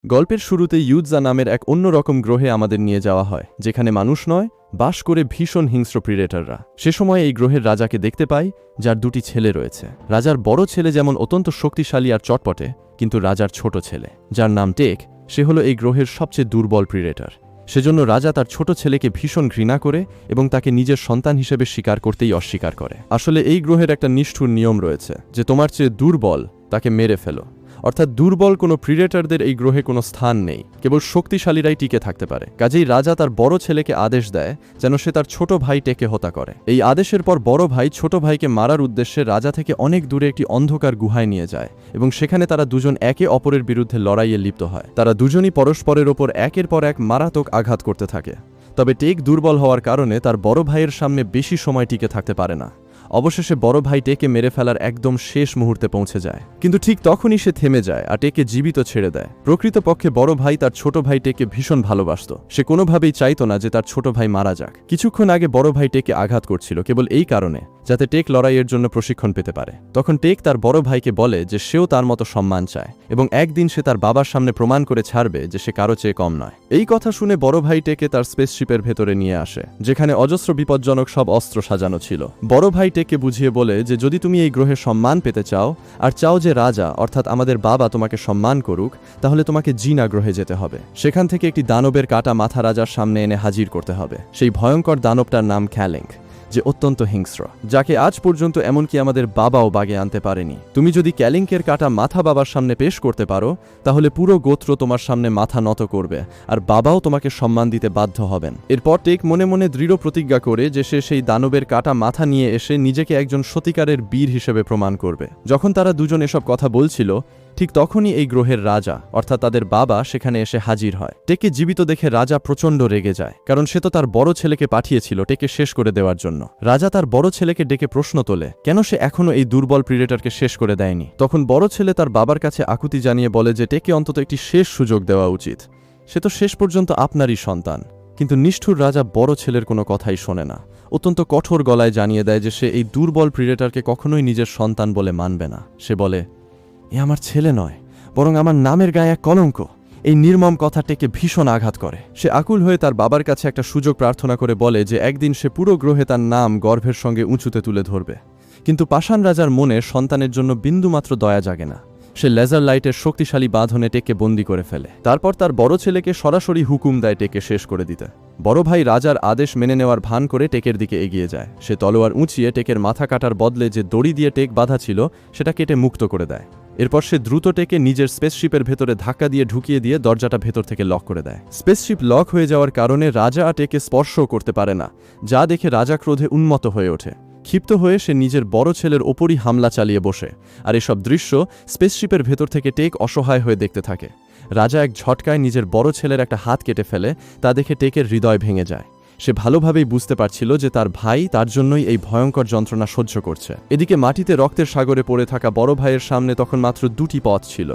গল্পের শুরুতে ইউৎজা নামের এক অন্যরকম গ্রহে আমাদের নিয়ে যাওয়া হয়, যেখানে মানুষ নয়, বাস করে ভীষণ হিংস্র প্রিডেটররা। সে সময় এই গ্রহের রাজাকে দেখতে পাই, যার দুটি ছেলে রয়েছে। রাজার বড় ছেলে যেমন অত্যন্ত শক্তিশালী আর চটপটে, কিন্তু রাজার ছোট ছেলে, যার নাম টেক, সে হলো এই গ্রহের সবচেয়ে দুর্বল প্রিডেটর। সেজন্য রাজা তার ছোট ছেলেকে ভীষণ ঘৃণা করে এবং তাকে নিজের সন্তান হিসেবে স্বীকার করতেই অস্বীকার করে। আসলে এই গ্রহের একটা নিষ্ঠুর নিয়ম রয়েছে যে তোমার চেয়ে দুর্বল তাকে মেরে ফেলো। অর্থাৎ দুর্বল কোনো প্রিডেটরদের এই গ্রহে কোনো স্থান নেই, কেবল শক্তিশালীরাই টিকে থাকতে পারে। কাজেই রাজা তার বড় ছেলেকে আদেশ দেয় যেন সে তার ছোট ভাই টেকে হত্যা করে। এই আদেশের পর বড় ভাই ছোট ভাইকে মারার উদ্দেশ্যে রাজা থেকে অনেক দূরে একটি অন্ধকার গুহায় নিয়ে যায় এবং সেখানে তারা দুজন একে অপরের বিরুদ্ধে লড়াইয়ে লিপ্ত হয়। তারা দুজনই পরস্পরের ওপর একের পর এক মারাত্মক আঘাত করতে থাকে। তবে টেক দুর্বল হওয়ার কারণে তার বড় ভাইয়ের সামনে বেশি সময় টিকে থাকতে পারে না। অবশেষে বড় ভাই টেকে মেরে ফেলার একদম শেষ মুহূর্তে পৌঁছে যায়, কিন্তু ঠিক তখনই সে থেমে যায় আর টেকে জীবিত ছেড়ে দেয়। প্রকৃতপক্ষে বড় ভাই তার ছোট ভাই টেকে ভীষণ ভালোবাসত। সে কোনোভাবেই চাইত না যে তার ছোট ভাই মারা যাক। কিছুক্ষণ আগে বড় ভাই টেকে আঘাত করছিল কেবল এই কারণে যাতে টেক লড়াইয়ের জন্য প্রশিক্ষণ পেতে পারে। তখন টেক তার বড় ভাইকে বলে যে সেও তার মতো সম্মান চায় এবং একদিন সে তার বাবার সামনে প্রমাণ করে ছাড়বে যে সে কারো চেয়ে কম নয়। এই কথা শুনে বড় ভাই টেকে তার স্পেসশিপের ভেতরে নিয়ে আসে, যেখানে অজস্র বিপজ্জনক সব অস্ত্র সাজানো ছিল। বড় ভাই টেককে বুঝিয়ে বলে যে যদি তুমি এই গ্রহে সম্মান পেতে চাও আর চাও যে রাজা অর্থাৎ আমাদের বাবা তোমাকে সম্মান করুক, তাহলে তোমাকে জিনা গ্রহে যেতে হবে। সেখান থেকে একটি দানবের কাটা মাথা রাজার সামনে এনে হাজির করতে হবে। সেই ভয়ঙ্কর দানবটার নাম ক্যালেঙ্ক, যে অত্যন্ত হিংস্র, যাকে আজ পর্যন্ত এমনকি আমাদের বাবাও বাগে আনতে পারেনি। তুমি যদি ক্যালিঙ্কের কাটা মাথা বাবার সামনে পেশ করতে পারো, তাহলে পুরো গোত্র তোমার সামনে মাথা নত করবে আর বাবাও তোমাকে সম্মান দিতে বাধ্য হবেন। এরপর টেক মনে মনে দৃঢ় প্রতিজ্ঞা করে যে সে সেই দানবের কাটা মাথা নিয়ে এসে নিজেকে একজন সত্যিকারের বীর হিসেবে প্রমাণ করবে। যখন তারা দুজন এসব কথা বলছিল, ঠিক তখনই এই গ্রহের রাজা অর্থাৎ তাদের বাবা সেখানে এসে হাজির হয়। টেকে জীবিত দেখে রাজা প্রচণ্ড রেগে যায়, কারণ সে তো তার বড় ছেলেকে পাঠিয়েছিল টেকে শেষ করে দেওয়ার জন্য। রাজা তার বড় ছেলেকে ডেকে প্রশ্ন তোলে কেন সে এখনো এই দুর্বল প্রিডেটরকে শেষ করে দেয়নি। তখন বড় ছেলে তার বাবার কাছে আকুতি জানিয়ে বলে যে টেকে অন্তত একটি শেষ সুযোগ দেওয়া উচিত। সে তো শেষ পর্যন্ত আপনারই সন্তান। কিন্তু নিষ্ঠুর রাজা বড় ছেলের কোনো কথাই শোনে না। অত্যন্ত কঠোর গলায় জানিয়ে দেয় যে সে এই দুর্বল প্রিডেটরকে কখনোই নিজের সন্তান বলে মানবে না। সে বলে, এ আমার ছেলে নয়, বরং আমার নামের গায়ে এক কলঙ্ক। এই নির্মম কথা টেকে ভীষণ আঘাত করে। সে আকুল হয়ে তার বাবার কাছে একটা সুযোগ প্রার্থনা করে বলে যে একদিন সে পুরো গ্রহে তার নাম গর্ভের সঙ্গে উঁচুতে তুলে ধরবে। কিন্তু পাষাণ রাজার মনে সন্তানের জন্য বিন্দুমাত্র দয়া জাগে না। সে লেজার লাইটের শক্তিশালী বাঁধনে টেককে বন্দি করে ফেলে। তারপর তার বড় ছেলেকে সরাসরি হুকুম দেয় টেককে শেষ করে দিতে। বড় ভাই রাজার আদেশ মেনে নেওয়ার ভান করে টেকের দিকে এগিয়ে যায়। সে তলোয়ার উঁচিয়ে টেকের মাথা কাটার বদলে যে দড়ি দিয়ে টেক বাঁধা ছিল সেটা কেটে মুক্ত করে দেয়। এরপর সে দ্রুত টেকে নিজের স্পেসশিপের ভেতরে ধাক্কা দিয়ে ঢুকিয়ে দিয়ে দরজাটা ভেতর থেকে লক করে দেয়। স্পেসশিপ লক হয়ে যাওয়ার কারণে রাজা টেকে স্পর্শও করতে পারে না, যা দেখে রাজা ক্রোধে উন্মত্ত হয়ে ওঠে। ক্ষিপ্ত হয়ে সে নিজের বড় ছেলের ওপরই হামলা চালিয়ে বসে, আর এসব দৃশ্য স্পেসশিপের ভেতর থেকে টেক অসহায় হয়ে দেখতে থাকে। রাজা এক ঝটকায় নিজের বড় ছেলের একটা হাত কেটে ফেলে, তা দেখে টেকের হৃদয় ভেঙে যায়। সে ভালোভাবেই বুঝতে পারছিল যে তার ভাই তার জন্যই এই ভয়ঙ্কর যন্ত্রণা সহ্য করছে। এদিকে মাটিতে রক্তের সাগরে পড়ে থাকা বড় ভাইয়ের সামনে তখন মাত্র দুটি পথ ছিল।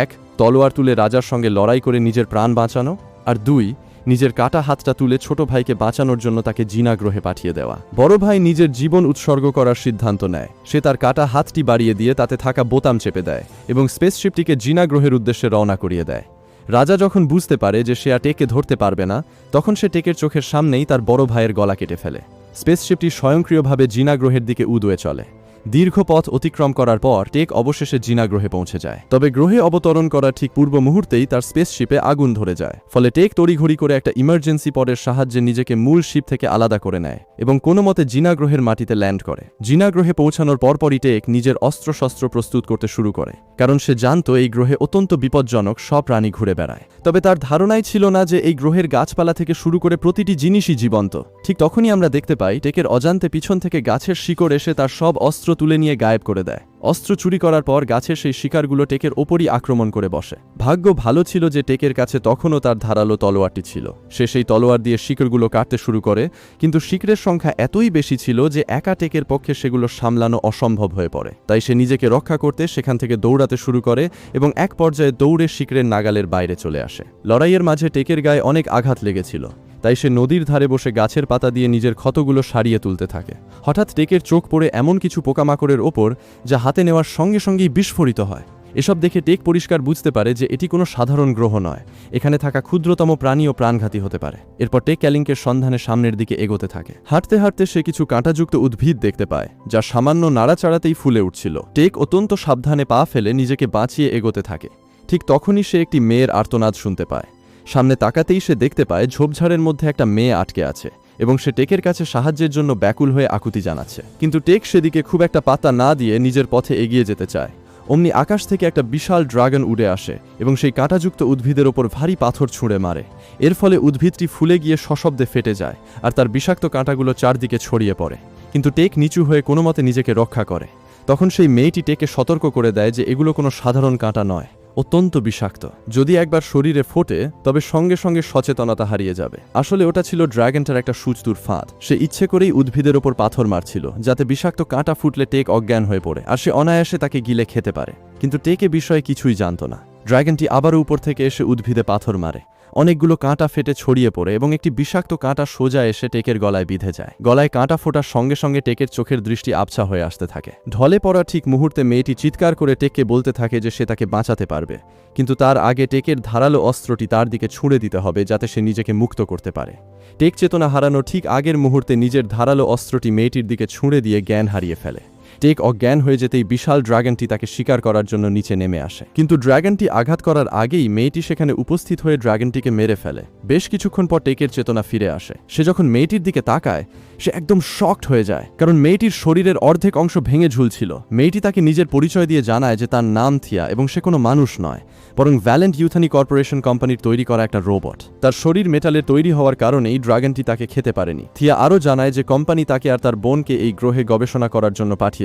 এক, তলোয়ার তুলে রাজার সঙ্গে লড়াই করে নিজের প্রাণ বাঁচানো, আর দুই, নিজের কাটা হাতটা তুলে ছোট ভাইকে বাঁচানোর জন্য তাকে জিনা গ্রহে পাঠিয়ে দেওয়া। বড় ভাই নিজের জীবন উৎসর্গ করার সিদ্ধান্ত নেয়। সে তার কাটা হাতটি বাড়িয়ে দিয়ে তাতে থাকা বোতাম চেপে দেয় এবং স্পেসশিপটিকে জিনা গ্রহের উদ্দেশ্যে রওনা করিয়ে দেয়। রাজা যখন বুঝতে পারে যে সে আর টেককে ধরতে পারবে না, তখন সে টেকের চোখের সামনেই তার বড় ভাইয়ের গলা কেটে ফেলে। স্পেসশিপটি স্বয়ংক্রিয়ভাবে জিনা গ্রহের দিকে উদয়ে চলে। দীর্ঘ পথ অতিক্রম করার পর টেক অবশেষে জিনা গ্রহে পৌঁছে যায়। তবে গ্রহে অবতরণ করার ঠিক পূর্ব মুহূর্তেই তার স্পেসশিপে আগুন ধরে যায়। ফলে টেক তড়িঘড়ি করে একটা ইমার্জেন্সি পডের সাহায্যে নিজেকে মূল শিপ থেকে আলাদা করে নেয় এবং কোনো মতে জিনা গ্রহের মাটিতে ল্যান্ড করে। জিনা গ্রহে পৌঁছানোর পরপরই টেক নিজের অস্ত্রশস্ত্র প্রস্তুত করতে শুরু করে, কারণ সে জানত এই গ্রহে অত্যন্ত বিপজ্জনক সব প্রাণী ঘুরে বেড়ায়। তবে তার ধারণাই ছিল না যে এই গ্রহের গাছপালা থেকে শুরু করে প্রতিটি জিনিসই জীবন্ত। ঠিক তখনই আমরা দেখতে পাই টেকের অজান্তে পিছন থেকে গাছের শিকড় এসে তার সব অস্ত্র তুলে নিয়ে গায়েব করে দেয়। অস্ত্র চুরি করার পর গাছের সেই শিকারগুলো টেকের ওপরই আক্রমণ করে বসে। ভাগ্য ভালো ছিল যে টেকের কাছে তখনও তার ধারালো তলোয়ারটি ছিল। সে সেই তলোয়ার দিয়ে শিকড়গুলো কাটতে শুরু করে, কিন্তু শিকড়ের সংখ্যা এতই বেশি ছিল যে একা টেকের পক্ষে সেগুলো সামলানো অসম্ভব হয়ে পড়ে। তাই সে নিজেকে রক্ষা করতে সেখান থেকে দৌড়াতে শুরু করে এবং এক পর্যায়ে দৌড়ে শিকড়ের নাগালের বাইরে চলে আসে। লড়াইয়ের মাঝে টেকের গায়ে অনেক আঘাত লেগেছিল, তাই সে নদীর ধারে বসে গাছের পাতা দিয়ে নিজের ক্ষতগুলো সারিয়ে তুলতে থাকে। হঠাৎ টেকের চোখ পড়ে এমন কিছু পোকামাকড়ের ওপর যা হাতে নেওয়ার সঙ্গে সঙ্গেই বিস্ফোরিত হয়। এসব দেখে টেক পরিষ্কার বুঝতে পারে যে এটি কোনো সাধারণ গ্রহ নয়, এখানে থাকা ক্ষুদ্রতম প্রাণী ও প্রাণঘাতী হতে পারে। এরপর টেক ক্যালিংকের সন্ধানে সামনের দিকে এগোতে থাকে। হাঁটতে হাঁটতে সে কিছু কাঁটাযুক্ত উদ্ভিদ দেখতে পায়, যা সামান্য নাড়াচাড়াতেই ফুলে উঠছিল। টেক অত্যন্ত সাবধানে পা ফেলে নিজেকে বাঁচিয়ে এগোতে থাকে। ঠিক তখনই সে একটি মেয়ের আর্তনাদ শুনতে পায়। সামনে তাকাতেই সে দেখতে পায় ঝোপঝাড়ের মধ্যে একটা মেয়ে আটকে আছে এবং সে টেকের কাছে সাহায্যের জন্য ব্যাকুল হয়ে আকুতি জানাচ্ছে। কিন্তু টেক সেদিকে খুব একটা পাত্তা না দিয়ে নিজের পথে এগিয়ে যেতে চায়। অমনি আকাশ থেকে একটা বিশাল ড্রাগন উড়ে আসে এবং সেই কাঁটাযুক্ত উদ্ভিদের ওপর ভারী পাথর ছুঁড়ে মারে। এর ফলে উদ্ভিদটি ফুলে গিয়ে সশব্দে ফেটে যায় আর তার বিষাক্ত কাঁটাগুলো চারদিকে ছড়িয়ে পড়ে। কিন্তু টেক নিচু হয়ে কোনো মতে নিজেকে রক্ষা করে। তখন সেই মেয়েটি টেকে সতর্ক করে দেয় যে এগুলো কোনো সাধারণ কাঁটা নয়, অত্যন্ত বিষাক্ত। যদি একবার শরীরে ফোটে তবে সঙ্গে সঙ্গে সচেতনতা হারিয়ে যাবে। আসলে ওটা ছিল ড্রাগনটার একটা সুচতুর ফাঁদ। সে ইচ্ছে করেই উদ্ভিদের ওপর পাথর মারছিল, যাতে বিষাক্ত কাঁটা ফুটলে টেক অজ্ঞান হয়ে পড়ে আর সে অনায়াসে তাকে গিলে খেতে পারে। কিন্তু টেক এ বিষয়ে কিছুই জানত না। ড্রাগনটি আবারও উপর থেকে এসে উদ্ভিদে পাথর মারে। অনেকগুলো কাঁটা ফেটে ছড়িয়ে পড়ে এবং একটি বিষাক্ত কাঁটা সোজা এসে টেকের গলায় বিঁধে যায়। গলায় কাঁটা ফোটার সঙ্গে সঙ্গে টেকের চোখের দৃষ্টি আবছা হয়ে আসতে থাকে। ঢলে পড়া ঠিক মুহূর্তে মেয়েটি চিৎকার করে টেককে বলতে থাকে যে সে তাকে বাঁচাতে পারবে, কিন্তু তার আগে টেকের ধারালো অস্ত্রটি তার দিকে ছুঁড়ে দিতে হবে যাতে সে নিজেকে মুক্ত করতে পারে। টেক চেতনা হারানোর ঠিক আগের মুহূর্তে নিজের ধারালো অস্ত্রটি মেয়েটির দিকে ছুঁড়ে দিয়ে জ্ঞান হারিয়ে ফেলে। টেক অজ্ঞান হয়ে যেতেই বিশাল ড্রাগনটি তাকে শিকার করার জন্য নিচে নেমে আসে। কিন্তু ড্রাগনটি আঘাত করার আগেই মেয়েটি সেখানে উপস্থিত হয়ে ড্রাগনটিকে মেরে ফেলে। বেশ কিছুক্ষণ পর টেকের চেতনা ফিরে আসে। সে যখন মেয়েটির দিকে তাকায় সে একদম শকড হয়ে যায়, কারণ মেয়েটির শরীরের অর্ধেক অংশ ভেঙে ঝুলছিল। মেয়েটি তাকে নিজের পরিচয় দিয়ে জানায় যে তার নাম থিয়া এবং সে কোনো মানুষ নয়, বরং ভ্যালেন্ট ইউথানি কর্পোরেশন কোম্পানির তৈরি করা একটা রোবট। তার শরীর মেটালের তৈরি হওয়ার কারণেই ড্রাগনটি তাকে খেতে পারেনি। থিয়া আরও জানায় যে কোম্পানি তাকে আর তার বোনকে এই গ্রহে গবেষণা করার জন্য পাঠিয়েছিল।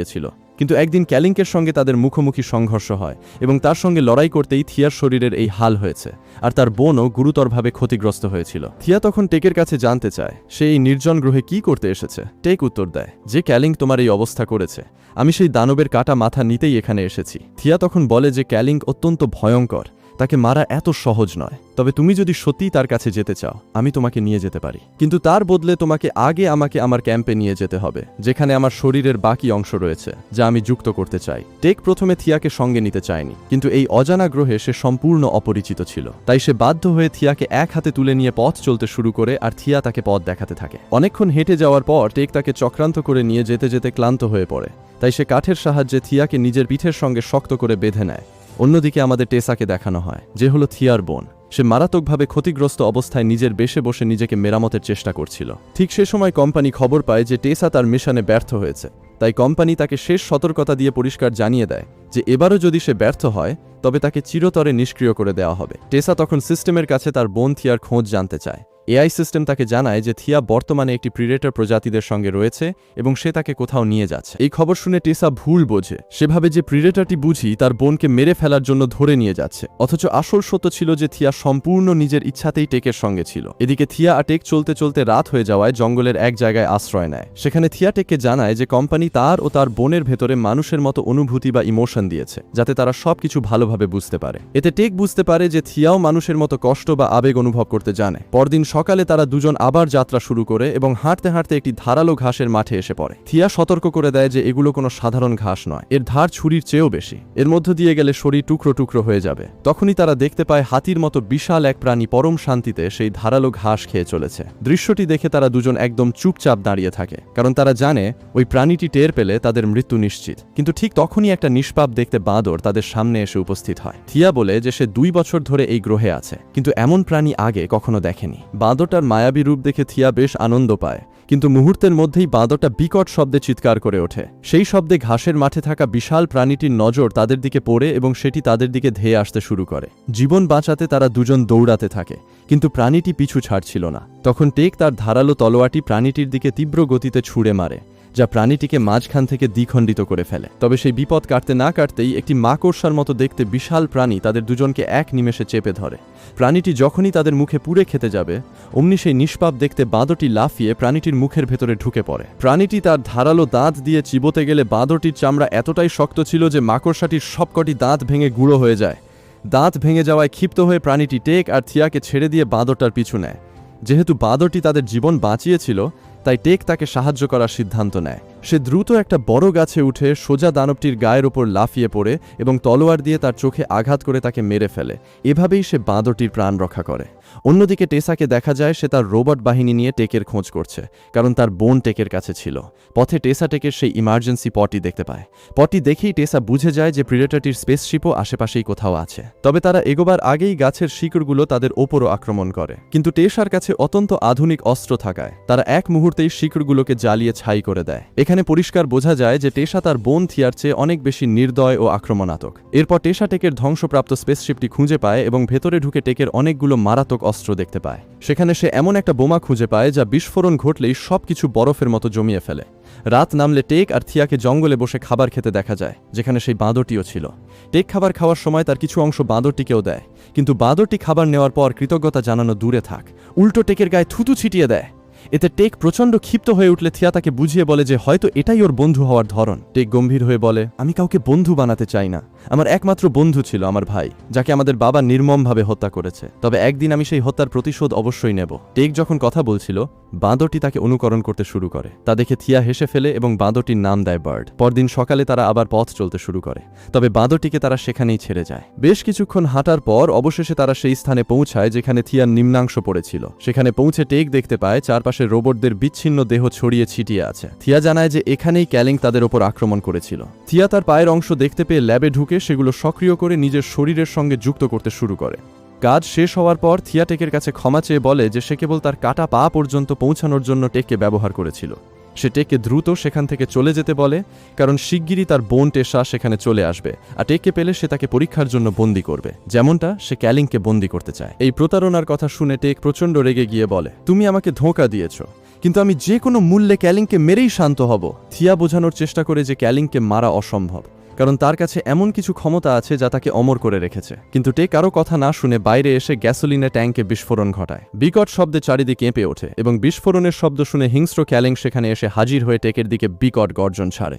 কিন্তু একদিন ক্যালিংকের সঙ্গে তাদের মুখোমুখি সংঘর্ষ হয় এবং তার সঙ্গে লড়াই করতেই থিয়ার শরীরের এই হাল হয়েছে আর তার বোনও গুরুতরভাবে ক্ষতিগ্রস্ত হয়েছিল। থিয়া তখন টেকের কাছে জানতে চায় সে এই নির্জন গ্রহে কি করতে এসেছে। টেক উত্তর দেয় যে ক্যালিং তোমার এই অবস্থা করেছে, আমি সেই দানবের কাটা মাথা নিতেই এখানে এসেছি। থিয়া তখন বলে যে ক্যালিং অত্যন্ত ভয়ঙ্কর, তাকে মারা এত সহজ নয়, তবে তুমি যদি সত্যিই তার কাছে যেতে চাও আমি তোমাকে নিয়ে যেতে পারি, কিন্তু তার বদলে তোমাকে আগে আমাকে আমার ক্যাম্পে নিয়ে যেতে হবে, যেখানে আমার শরীরের বাকি অংশ রয়েছে যা আমি যুক্ত করতে চাই। টেক প্রথমে থিয়াকে সঙ্গে নিতে চায়নি, কিন্তু এই অজানা গ্রহে সে সম্পূর্ণ অপরিচিত ছিল। তাই সে বাধ্য হয়ে থিয়াকে এক হাতে তুলে নিয়ে পথ চলতে শুরু করে আর থিয়া তাকে পথ দেখাতে থাকে। অনেকক্ষণ হেঁটে যাওয়ার পর টেক তাকে চক্রান্ত করে নিয়ে যেতে যেতে ক্লান্ত হয়ে পড়ে। তাই সে কাঠের সাহায্যে থিয়াকে নিজের পিঠের সঙ্গে শক্ত করে বেঁধে নেয়। অন্যদিকে আমাদের টেসাকে দেখানো হয়, যে হলো থিয়ার বোন। সে মারাত্মকভাবে ক্ষতিগ্রস্ত অবস্থায় নিজের বেশে বসে নিজেকে মেরামতের চেষ্টা করছিল। ঠিক সে সময় কোম্পানি খবর পায় যে টেসা তার মিশনে ব্যর্থ হয়েছে। তাই কোম্পানি তাকে শেষ সতর্কতা দিয়ে পরিষ্কার জানিয়ে দেয় যে এবারও যদি সে ব্যর্থ হয় তবে তাকে চিরতরে নিষ্ক্রিয় করে দেওয়া হবে। টেসা তখন সিস্টেমের কাছে তার বোন থিয়ার খোঁজ জানতে চায়। এআই সিস্টেম তাকে জানায় যে থিয়া বর্তমানে একটি প্রিডেটর প্রজাতিদের সঙ্গে রয়েছে এবং সে তাকে কোথাও নিয়ে যাচ্ছে। এই খবর শুনে টেসা ভুল বোঝে। সে ভাবে যে প্রিডেটরটি বুঝি তার বোনকে মেরে ফেলার জন্য ধরে নিয়ে যাচ্ছে, অথচ আসল সত্য ছিল যে থিয়া সম্পূর্ণ নিজের ইচ্ছাতেই টেকের সঙ্গে ছিল। এদিকে থিয়া আর টেক চলতে চলতে রাত হয়ে যাওয়ায় জঙ্গলের এক জায়গায় আশ্রয় নেয়। সেখানে থিয়া টেককে জানায় যে কোম্পানি তার ও তার বোনের ভেতরে মানুষের মতো অনুভূতি বা ইমোশন দিয়েছে, যাতে তারা সবকিছু ভালোভাবে বুঝতে পারে। এতে টেক বুঝতে পারে যে থিয়াও মানুষের মতো কষ্ট বা আবেগ অনুভব করতে জানে। পরদিন সকালে তারা দুজন আবার যাত্রা শুরু করে এবং হাঁটতে হাঁটতে একটি ধারালো ঘাসের মাঠে এসে পড়ে। থিয়া সতর্ক করে দেয় যে এগুলো কোনো সাধারণ ঘাস নয়, এর ধার ছুরির চেয়েও বেশি, এর মধ্য দিয়ে গেলে শরীর টুকরো টুকরো হয়ে যাবে। তখনই তারা দেখতে পায় হাতির মতো বিশাল এক প্রাণী পরম শান্তিতে সেই ধারালো ঘাস খেয়ে চলেছে। দৃশ্যটি দেখে তারা দুজন একদম চুপচাপ দাঁড়িয়ে থাকে, কারণ তারা জানে ওই প্রাণীটি টের পেলে তাদের মৃত্যু নিশ্চিত। কিন্তু ঠিক তখনই একটা নিষ্পাপ দেখতে বাঁদর তাদের সামনে এসে উপস্থিত হয়। থিয়া বলে যে সে 2 বছর ধরে এই গ্রহে আছে, কিন্তু এমন প্রাণী আগে কখনো দেখেনি। বাঁদরটার মায়াবী রূপ দেখে থিয়া বেশ আনন্দ পায়, কিন্তু মুহূর্তের মধ্যেই বাঁদরটা বিকট শব্দে চিৎকার করে ওঠে। সেই শব্দে ঘাসের মাঠে থাকা বিশাল প্রাণীটির নজর তাদের দিকে পড়ে এবং সেটি তাদের দিকে ধেয়ে আসতে শুরু করে। জীবন বাঁচাতে তারা দুজন দৌড়াতে থাকে, কিন্তু প্রাণীটি পিছু ছাড়ছিল না। তখন টেক তার ধারালো তলোয়ারটি প্রাণীটির দিকে তীব্র গতিতে ছুঁড়ে মারে, যা প্রাণীটিকে মাঝখান থেকে দ্বিখণ্ডিত করে ফেলে। তবে সেই বিপদ কাটতে না কাটতেই একটি মাকড়সার মতো দেখতে বিশাল প্রাণী তাদের দুজনকে এক নিমেষে চেপে ধরে। প্রাণীটি যখনই তাদের মুখে পুড়ে খেতে যাবে অমনি সেই নিষ্পাপ দেখতে বাঁদরটি লাফিয়ে প্রাণীটির মুখের ভেতরে ঢুকে পড়ে। প্রাণীটি তার ধারালো দাঁত দিয়ে চিবোতে গেলে বাঁদরটির চামড়া এতটাই শক্ত ছিল যে মাকড়সাটির সবকটি দাঁত ভেঙে গুঁড়ো হয়ে যায়। দাঁত ভেঙে যাওয়ায় ক্ষিপ্ত হয়ে প্রাণীটি টেক আর থিয়াকে ছেড়ে দিয়ে বাঁদরটার পিছু নেয়। যেহেতু বাঁদরটি তাদের জীবন বাঁচিয়েছিল তাই টেক তাকে সাহায্য করার সিদ্ধান্ত নেয়। সে দ্রুত একটা বড় গাছে উঠে সোজা দানবটির গায়ের ওপর লাফিয়ে পড়ে এবং তলোয়ার দিয়ে তার চোখে আঘাত করে তাকে মেরে ফেলে। এভাবেই সে বাঁদরটির প্রাণ রক্ষা করে। অন্যদিকে টেসাকে দেখা যায় সে তার রোবট বাহিনী নিয়ে টেকের খোঁজ করছে, কারণ তার বোন টেকের কাছে ছিল। পথে টেসা টেকের সেই ইমার্জেন্সি পটি দেখতে পায়। পটি দেখেই টেসা বুঝে যায় যে প্রিডেটরটির স্পেসশিপও আশেপাশেই কোথাও আছে। তবে তারা এগোবার আগেই গাছের শিকড়গুলো তাদের ওপরও আক্রমণ করে, কিন্তু টেসার কাছে অত্যন্ত আধুনিক অস্ত্র থাকায় তারা এক মুহূর্তেই শিকড়গুলোকে জ্বালিয়ে ছাই করে দেয়। এখানে পরিষ্কার বোঝা যায় যে টেসা তার বোন থিয়ার চেয়ে অনেক বেশি নির্দয় ও আক্রমণাত্মক। এরপর টেসা টেকের ধ্বংসপ্রাপ্ত স্পেসশিপটি খুঁজে পায় এবং ভেতরে ঢুকে টেকের অনেকগুলো মারাত্মক অস্ত্র দেখতে পায়। সেখানে সে এমন একটা বোমা খুঁজে পায় যা বিস্ফোরণ ঘটলেই সবকিছু বরফের মতো জমিয়ে ফেলে। রাত নামলে টেক আর থিয়াকে জঙ্গলে বসে খাবার খেতে দেখা যায়, যেখানে সেই বাঁদরটিও ছিল। টেক খাবার খাওয়ার সময় তার কিছু অংশ বাঁদরটিকেও দেয়, কিন্তু বাঁদরটি খাবার নেওয়ার পর কৃতজ্ঞতা জানানো দূরে থাক, উল্টো টেকের গায়ে থুতু ছিটিয়ে দেয়। এতে টেক প্রচণ্ড ক্ষিপ্ত হয়ে উঠলে থিয়া তাকে বুঝিয়ে বলে যে হয়তো এটাই ওর বন্ধু হওয়ার ধরন। টেক গম্ভীর হয়ে বলে, আমি কাউকে বন্ধু বানাতে চাই না। আমার একমাত্র বন্ধু ছিল আমার ভাই, যাকে আমাদের বাবা নির্মমভাবে হত্যা করেছে। তবে একদিন আমি সেই হত্যার প্রতিশোধ অবশ্যই নেব। টেক যখন কথা বলছিল, বাঁদরটি তাকে অনুকরণ করতে শুরু করে। তা দেখে থিয়া হেসে ফেলে এবং বাঁদরটির নাম দেয় বার্ড। পরদিন সকালে তারা আবার পথ চলতে শুরু করে, তবে বাঁদরটিকে তারা সেখানেই ছেড়ে যায়। বেশ কিছুক্ষণ হাঁটার পর অবশেষে তারা সেই স্থানে পৌঁছায় যেখানে থিয়ার নিম্নাংশ পড়েছিল। সেখানে পৌঁছে টেক দেখতে পায় চারপাশে রোবটদের বিচ্ছিন্ন দেহ ছড়িয়ে ছিটিয়ে আছে। থিয়া জানায় যে এখানেই ক্যালিং তাদের ওপর আক্রমণ করেছিল। থিয়া তার পায়ের অংশ দেখতে পেয়ে ল্যাবে ঢুকে সেগুলো সক্রিয় করে নিজের শরীরের সঙ্গে যুক্ত করতে শুরু করে। কাজ শেষ হওয়ার পর থিয়া টেকের কাছে ক্ষমা চেয়ে বলে যে সে কেবল তার কাটা পা পর্যন্ত পৌঁছানোর জন্য টেককে ব্যবহার করেছিল। সে টেককে দ্রুত সেখান থেকে চলে যেতে বলে, কারণ শিগগিরই তার বোন টেসা সেখানে চলে আসবে আর টেককে পেলে সে তাকে পরীক্ষার জন্য বন্দী করবে, যেমনটা সে ক্যালিংকে বন্দী করতে চায়। এই প্রতারণার কথা শুনে টেক প্রচণ্ড রেগে গিয়ে বলে, তুমি আমাকে ধোঁকা দিয়েছ, কিন্তু আমি যে কোনো মূল্যে ক্যালিংকে মেরেই শান্ত হব। থিয়া বোঝানোর চেষ্টা করে যে ক্যালিংকে মারা অসম্ভব, কারণ তার কাছে এমন কিছু ক্ষমতা আছে যা তাকে অমর করে রেখেছে। কিন্তু টেক কারো কথা না শুনে বাইরে এসে গ্যাসোলিনের ট্যাঙ্কে বিস্ফোরণ ঘটায়। বিকট শব্দে চারিদিকে কেঁপে ওঠে এবং বিস্ফোরণের শব্দ শুনে হিংস্র ক্যালিং সেখানে এসে হাজির হয়ে টেকের দিকে বিকট গর্জন ছাড়ে।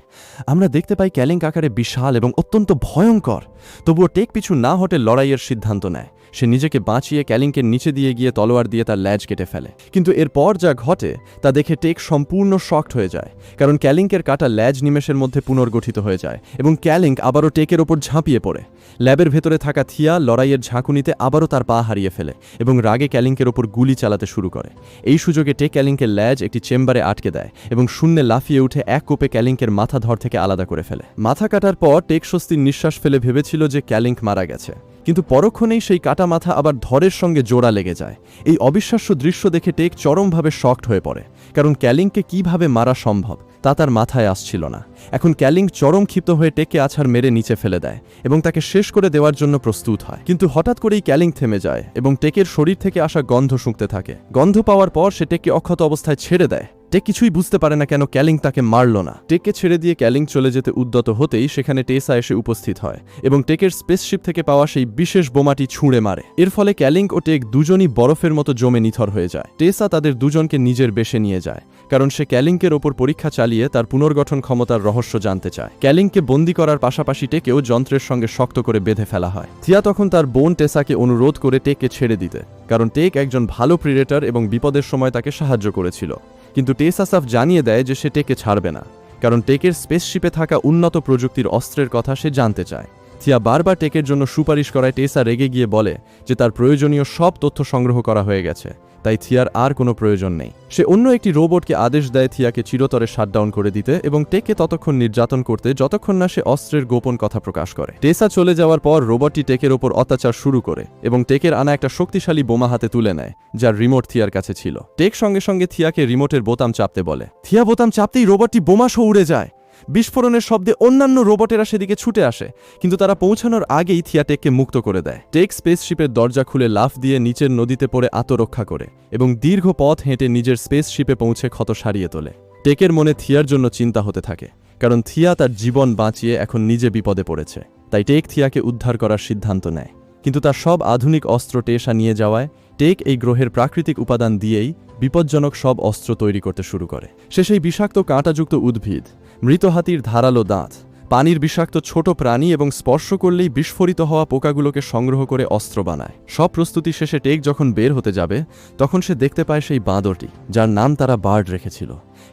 আমরা দেখতে পাই ক্যালিং আকারে বিশাল এবং অত্যন্ত ভয়ঙ্কর। তবুও টেক পিছু না হটে লড়াইয়ের সিদ্ধান্ত নেয়। সে নিজেকে বাঁচিয়ে ক্যালিংকে নিচে দিয়ে গিয়ে তলোয়ার দিয়ে তার ল্যাজ কেটে ফেলে। কিন্তু এরপর যা ঘটে তা দেখে টেক সম্পূর্ণ শকড হয়ে যায়, কারণ ক্যালিংকের কাটা ল্যাজ নিমেষের মধ্যে পুনর্গঠিত হয়ে যায় এবং ক্যালিং আবারও টেকের ওপর ঝাঁপিয়ে পড়ে। ল্যাবের ভেতরে থাকা থিয়া লড়াইয়ের ঝাঁকুনিতে আবারও তার পা হারিয়ে ফেলে এবং রাগে ক্যালিংকের ওপর গুলি চালাতে শুরু করে। এই সুযোগে টেক ক্যালিংকের ল্যাজ একটি চেম্বারে আটকে দেয় এবং শূন্যে লাফিয়ে উঠে এক কোপে ক্যালিংকের মাথা ধর থেকে আলাদা করে ফেলে। মাথা কাটার পর টেক স্বস্তির নিঃশ্বাস ফেলে ভেবেছিল যে ক্যালিংক মারা গেছে, কিন্তু পরক্ষণেই সেই কাটা মাথা আবার ধরের সঙ্গে জোড়া লেগে যায়। এই অবিশ্বাস্য দৃশ্য দেখে টেক চরমভাবে শকড হয়ে পড়ে, কারণ ক্যালিংকে কিভাবে মারা সম্ভব তা তার মাথায় আসছিল না। এখন ক্যালিং চরম ক্ষিপ্ত হয়ে টেককে আছাড় মেরে নিচে ফেলে দেয় এবং তাকে শেষ করে দেওয়ার জন্য প্রস্তুত হয়। কিন্তু হঠাৎ করেই ক্যালিং থেমে যায় এবং টেকের শরীর থেকে আসা গন্ধ শুঁকতে থাকে। গন্ধ পাওয়ার পর সে টেককে অক্ষত অবস্থায় ছেড়ে দেয়। টেক কিছুই বুঝতে পারে না কেন ক্যালিং তাকে মারল না। টেককে ছেড়ে দিয়ে ক্যালিং চলে যেতে উদ্যত হতেই সেখানে টেসা এসে উপস্থিত হয় এবং টেকের স্পেসশিপ থেকে পাওয়া সেই বিশেষ বোমাটি ছুঁড়ে মারে। এর ফলে ক্যালিং ও টেক দুজনই বরফের মতো জমে নিথর হয়ে যায়। টেসা তাদের দুজনকে নিজের বেশে নিয়ে যায়, কারণ সে ক্যালিংকের ওপর পরীক্ষা চালিয়ে তার পুনর্গঠন ক্ষমতার রহস্য জানতে চায়। ক্যালিংকে বন্দী করার পাশাপাশি টেকেও যন্ত্রের সঙ্গে শক্ত করে বেঁধে ফেলা হয়। থিয়া তখন তার বোন টেসাকে অনুরোধ করে টেককে ছেড়ে দিতে, কারণ টেক একজন ভালো প্রিডেটর এবং বিপদের সময় তাকে সাহায্য করেছিল। কিন্তু টেসা সাফ জানিয়ে দেয় যে সে টেককে ছাড়বে না, কারণ টেকের স্পেসশিপে থাকা উন্নত প্রযুক্তির অস্ত্রের কথা সে জানতে চায়। থিয়া বারবার টেকের জন্য সুপারিশ করায় টেসা রেগে গিয়ে বলে যে তার প্রয়োজনীয় সব তথ্য সংগ্রহ করা হয়ে গেছে, তাই থিয়ার আর কোনো প্রয়োজন নেই। সে অন্য একটি রোবটকে আদেশ দেয় থিয়াকে চিরতরে শাটডাউন করে দিতে এবং টেককে ততক্ষণ নির্যাতন করতে যতক্ষণ না সে অস্ত্রের গোপন কথা প্রকাশ করে। টেসা চলে যাওয়ার পর রোবটটি টেকের ওপর অত্যাচার শুরু করে এবং টেকের আনা একটা শক্তিশালী বোমা হাতে তুলে নেয়, যার রিমোট থিয়ার কাছে ছিল। টেক সঙ্গে সঙ্গে থিয়াকে রিমোটের বোতাম চাপতে বলে। থিয়া বোতাম চাপতেই রোবটটি বোমা সহ উড়ে যায়। বিস্ফোরণের শব্দে অন্যান্য রোবটেরা সেদিকে ছুটে আসে, কিন্তু তারা পৌঁছানোর আগেই থিয়া টেককে মুক্ত করে দেয়। টেক স্পেসশিপের দরজা খুলে লাফ দিয়ে নিচের নদীতে পড়ে আত্মরক্ষা করে এবং দীর্ঘ পথ হেঁটে নিজের স্পেসশিপে পৌঁছে ক্ষত সারিয়ে তোলে। টেকের মনে থিয়ার জন্য চিন্তা হতে থাকে, কারণ থিয়া তার জীবন বাঁচিয়ে এখন নিজে বিপদে পড়েছে। তাই টেক থিয়াকে উদ্ধার করার সিদ্ধান্ত নেয়, কিন্তু তার সব আধুনিক অস্ত্র টেসা নিয়ে যাওয়ায় টেক এই গ্রহের প্রাকৃতিক উপাদান দিয়েই বিপজ্জনক সব অস্ত্র তৈরি করতে শুরু করে। সে সেই বিষাক্ত কাঁটাযুক্ত উদ্ভিদ, মৃত হাতির ধারালো দাঁত, পানির বিষাক্ত ছোট প্রাণী এবং স্পর্শ করলেই বিস্ফোরিত হওয়া পোকাগুলোকে সংগ্রহ করে অস্ত্র বানায়। সব প্রস্তুতি শেষে টেক যখন বের হতে যাবে তখন সে দেখতে পায় সেই বাঁদরটি, যার নাম তারা বার্ড রেখেছিল।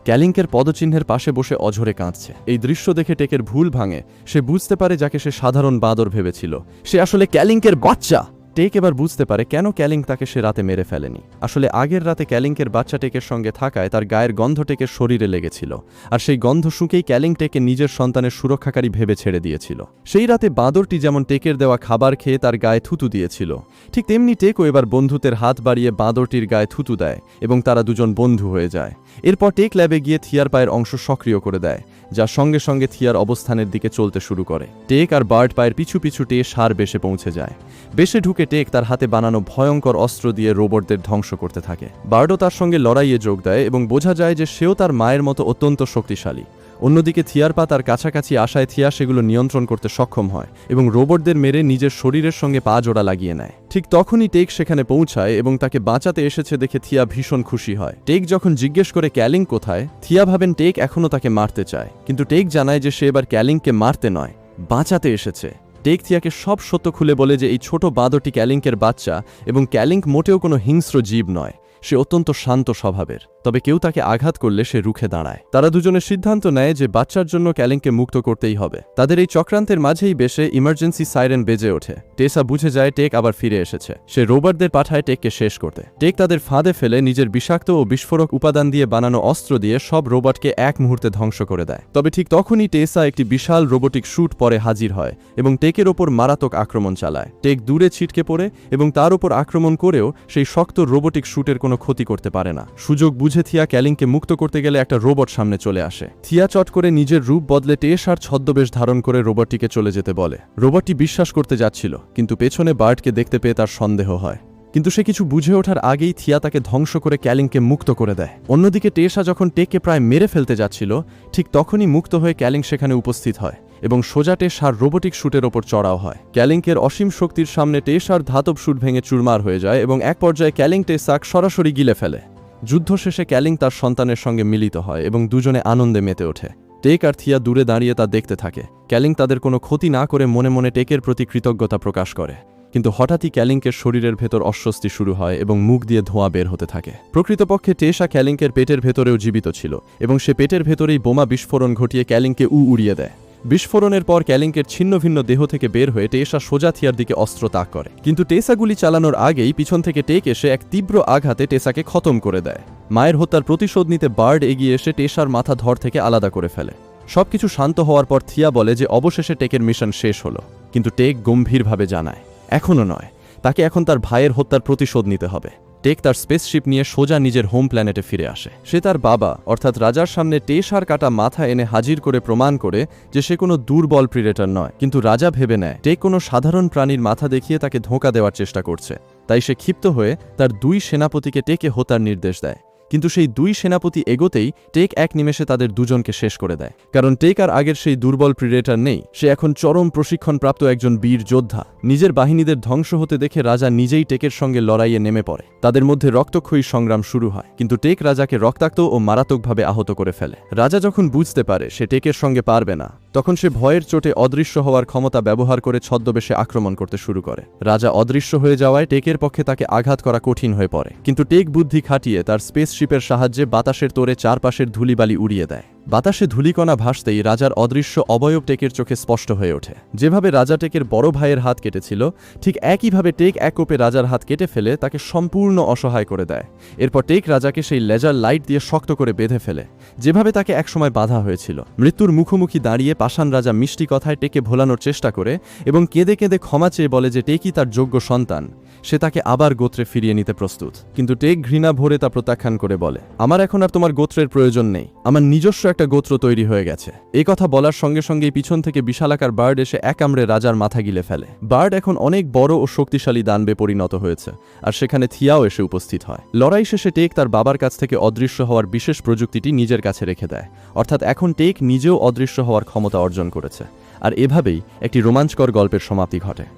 ক্যালিংকের পদচিহ্নের পাশে বসে অঝরে কাঁদছে। এই দৃশ্য দেখে টেকের ভুল ভাঙে। সে বুঝতে পারে যাকে সে সাধারণ বাঁদর ভেবেছিল, সে আসলে ক্যালিংকের বাচ্চা। টেক এবার বুঝতে পারে কেন ক্যালিং তাকে সে রাতে মেরে ফেলেনি। আসলে আগের রাতে ক্যালিংকের বাচ্চা টেকের সঙ্গে থাকায় তার গায়ের গন্ধ টেকের শরীরে লেগেছিল, আর সেই গন্ধ শুঁকেই ক্যালিং টেকে নিজের সন্তানের সুরক্ষাকারী ভেবে ছেড়ে দিয়েছিল। সেই রাতে বাঁদরটি যেমন টেকের দেওয়া খাবার খেয়ে তার গায়ে থুতু দিয়েছিল, ঠিক তেমনি টেকও এবার বন্ধুত্বের হাত বাড়িয়ে বাঁদরটির গায়ে থুতু দেয় এবং তারা দুজন বন্ধু হয়ে যায়। এরপর টেক ল্যাবে গিয়ে থিয়ার পায়ের অংশ সক্রিয় করে দেয়, যা সঙ্গে সঙ্গে থিয়ার অবস্থানের দিকে চলতে শুরু করে। টেক আর বার্ড পায়ের পিছু পিছু সার বেশে পৌঁছে যায়। বেশে ঢুকে টেক তার হাতে বানানো ভয়ঙ্কর অস্ত্র দিয়ে রোবটদের ধ্বংস করতে থাকে। বার্ডও তার সঙ্গে লড়াইয়ে যোগ দেয় এবং বোঝা যায় যে সেও তার মায়ের মতো অত্যন্ত শক্তিশালী। অন্যদিকে থিয়ার পা তার কাছাকাছি আসায় থিয়া সেগুলো নিয়ন্ত্রণ করতে সক্ষম হয় এবং রোবটদের মেরে নিজের শরীরের সঙ্গে পা জোড়া লাগিয়ে নেয়। ঠিক তখনই টেক সেখানে পৌঁছায় এবং তাকে বাঁচাতে এসেছে দেখে থিয়া ভীষণ খুশি হয়। টেক যখন জিজ্ঞেস করে ক্যালিং কোথায়, থিয়া ভাবেন টেক এখনও তাকে মারতে চায়, কিন্তু টেক জানায় যে সে এবার ক্যালিংকে মারতে নয়, বাঁচাতে এসেছে। টেক থিয়াকে সব সত্য খুলে বলে যে এই ছোট বাঁদরটি ক্যালিংকের বাচ্চা এবং ক্যালিংক মোটেও কোনো হিংস্র জীব নয়, সে অত্যন্ত শান্ত স্বভাবের। তবে কেউ তাকে আঘাত করলে সে রুখে দাঁড়ায়। তারা দুজনে সিদ্ধান্ত নেয় যে বাচ্চার জন্য ক্যালিংকে মুক্ত করতেই হবে। তাদের এই চক্রান্তের মাঝেই বেশে ইমার্জেন্সি সাইরেন বেজে ওঠে। টেসা বুঝে যায় টেক আবার ফিরে এসেছে। সে রোবটদের পাঠায় টেককে শেষ করতে। টেক তাদের ফাঁদে ফেলে নিজের বিষাক্ত ও বিস্ফোরক উপাদান দিয়ে বানানো অস্ত্র দিয়ে সব রোবটকে এক মুহূর্তে ধ্বংস করে দেয়। তবে ঠিক তখনই টেসা একটি বিশাল রোবোটিক শুট পরে হাজির হয় এবং টেকের ওপর মারাত্মক আক্রমণ চালায়। টেক দূরে ছিটকে পড়ে এবং তার ওপর আক্রমণ করেও সেই শক্ত রোবোটিক শুটের কোনো ক্ষতি করতে পারে না। সুযোগ বুঝে থিয়া ক্যালিংকে মুক্ত করতে গেলে একটা রোবট সামনে চলে আসে। থিয়া চট করে নিজের রূপ বদলে টেসার ছদ্মবেশ ধারণ করে রোবটটিকে চলে যেতে বলে। রোবটটি বিশ্বাস করতে যাচ্ছিল, কিন্তু পেছনে বার্ডকে দেখতে পেয়ে তার সন্দেহ হয়। কিন্তু সে কিছু বুঝে ওঠার আগেই থিয়া তাকে ধ্বংস করে ক্যালিংকে মুক্ত করে দেয়। অন্যদিকে টেসা যখন টেককে প্রায় মেরে ফেলতে যাচ্ছিল, ঠিক তখনই মুক্ত হয়ে ক্যালিং সেখানে উপস্থিত হয় এবং সোজা টেসার রোবোটিক শুটের ওপর চড়াও হয়। ক্যালিংকের অসীম শক্তির সামনে টেসার ধাতব শুট ভেঙে চুরমার হয়ে যায় এবং এক পর্যায়ে ক্যালিং টেসাক সরাসরি গিলে ফেলে। যুদ্ধ শেষে ক্যালিং তার সন্তানের সঙ্গে মিলিত হয় এবং দুজনে আনন্দে মেতে ওঠে। টেক আর থিয়া দূরে দাঁড়িয়ে তা দেখতে থাকে। ক্যালিং তাদের কোনো ক্ষতি না করে মনে মনে টেকের প্রতি কৃতজ্ঞতা প্রকাশ করে। কিন্তু হঠাৎই ক্যালিংকের শরীরের ভেতর অস্বস্তি শুরু হয় এবং মুখ দিয়ে ধোঁয়া বের হতে থাকে। প্রকৃতপক্ষে টেসা ক্যালিংকের পেটের ভেতরেও জীবিত ছিল এবং সে পেটের ভেতরেই বোমা বিস্ফোরণ ঘটিয়ে ক্যালিংকে উড়িয়ে দেয়। বিস্ফোরণের পর ক্যালিংকের ছিন্ন ভিন্ন দেহ থেকে বের হয়ে টেসা সোজা থিয়ার দিকে অস্ত্র তাক করে, কিন্তু টেসা গুলি চালানোর আগেই পিছন থেকে টেক এসে এক তীব্র আঘাতে টেসাকে খতম করে দেয়। মায়ের হত্যার প্রতিশোধ নিতে বার্ড এগিয়ে এসে টেসার মাথা ধর থেকে আলাদা করে ফেলে। সবকিছু শান্ত হওয়ার পর থিয়া বলে যে অবশেষে টেকের মিশন শেষ হলো, কিন্তু টেক গম্ভীরভাবে জানায় এখনও নয়, তাকে এখন তার ভাইয়ের হত্যার প্রতিশোধ নিতে হবে। টেক তার স্পেসশিপ নিয়ে সোজা নিজের হোম প্ল্যানেটে ফিরে আসে। সে তার বাবা অর্থাৎ রাজার সামনে টেসার কাটা মাথা এনে হাজির করে প্রমাণ করে যে সে কোনো দুর্বল প্রিডেটর নয়, কিন্তু রাজা ভেবে নেয় টেক কোনো সাধারণ প্রাণীর মাথা দেখিয়ে তাকে ধোঁকা দেওয়ার চেষ্টা করছে। তাই সে ক্ষিপ্ত হয়ে তার 2 সেনাপতিকে টেকে হত্যার নির্দেশ দেয়। কিন্তু সেই 2 সেনাপতি এগোতেই টেক এক নিমেষে তাদের দুজনকে শেষ করে দেয়। কারণ টেক আর আগের সেই দুর্বল প্রিডেটর নেই, সে এখন চরম প্রশিক্ষণপ্রাপ্ত একজন বীর যোদ্ধা। নিজের বাহিনীদের ধ্বংস হতে দেখে রাজা নিজেই টেকের সঙ্গে লড়াইয়ে নেমে পড়ে। তাদের মধ্যে রক্তক্ষয়ী সংগ্রাম শুরু হয়, কিন্তু টেক রাজাকে রক্তাক্ত ও মারাত্মকভাবে আহত করে ফেলে। রাজা যখন বুঝতে পারে সে টেকের সঙ্গে পারবে না, তখন সে ভয়ের চোটে অদৃশ্য হওয়ার ক্ষমতা ব্যবহার করে ছদ্মবেশে আক্রমণ করতে শুরু করে। রাজা অদৃশ্য হয়ে যাওয়ায় টেকের পক্ষে তাকে আঘাত করা কঠিন হয়ে পড়ে, কিন্তু টেক বুদ্ধি খাটিয়ে তার স্পেসশিপের সাহায্যে বাতাসের তোড়ে চারপাশের ধূলিবালি উড়িয়ে দেয়। বাতাসে ধূলিকণা ভাসতেই রাজার অদৃশ্য অবয়ব টেকের চোখে স্পষ্ট হয়ে ওঠে। যেভাবে রাজা টেকের বড় ভাইয়ের হাত কেটেছিল, ঠিক একইভাবে টেক এক কোপে রাজার হাত কেটে ফেলে তাকে সম্পূর্ণ অসহায় করে দেয়। এরপর টেক রাজাকে সেই লেজার লাইট দিয়ে শক্ত করে বেঁধে ফেলে, যেভাবে তাকে একসময় বাধা হয়েছিল। মৃত্যুর মুখোমুখি দাঁড়িয়ে পাষাণ রাজা মিষ্টি কথায় টেকে ভোলানোর চেষ্টা করে এবং কেঁদে কেঁদে ক্ষমা চেয়ে বলে যে টেকই তার যোগ্য সন্তান, সে তাকে আবার গোত্রে ফিরিয়ে নিতে প্রস্তুত। কিন্তু টেক ঘৃণা ভরে তা প্রত্যাখ্যান করে বলে, আমার এখন আর তোমার গোত্রের প্রয়োজন নেই, আমার নিজস্ব একটা গোত্র তৈরি হয়ে গেছে। এই কথা বলার সঙ্গে সঙ্গেই পিছন থেকে বিশালাকার বার্ড এসে এক কামড়ে রাজার মাথা গিলে ফেলে। বার্ড এখন অনেক বড় ও শক্তিশালী দানবে পরিণত হয়েছে, আর সেখানে থিয়াও এসে উপস্থিত হয়। লড়াই শেষে টেক তার বাবার কাছ থেকে অদৃশ্য হওয়ার বিশেষ প্রযুক্তিটি নিজের কাছে রেখে দেয়, অর্থাৎ এখন টেক নিজেও অদৃশ্য হওয়ার ক্ষমতা অর্জন করেছে। আর এভাবেই একটি রোমাঞ্চকর গল্পের সমাপ্তি ঘটে।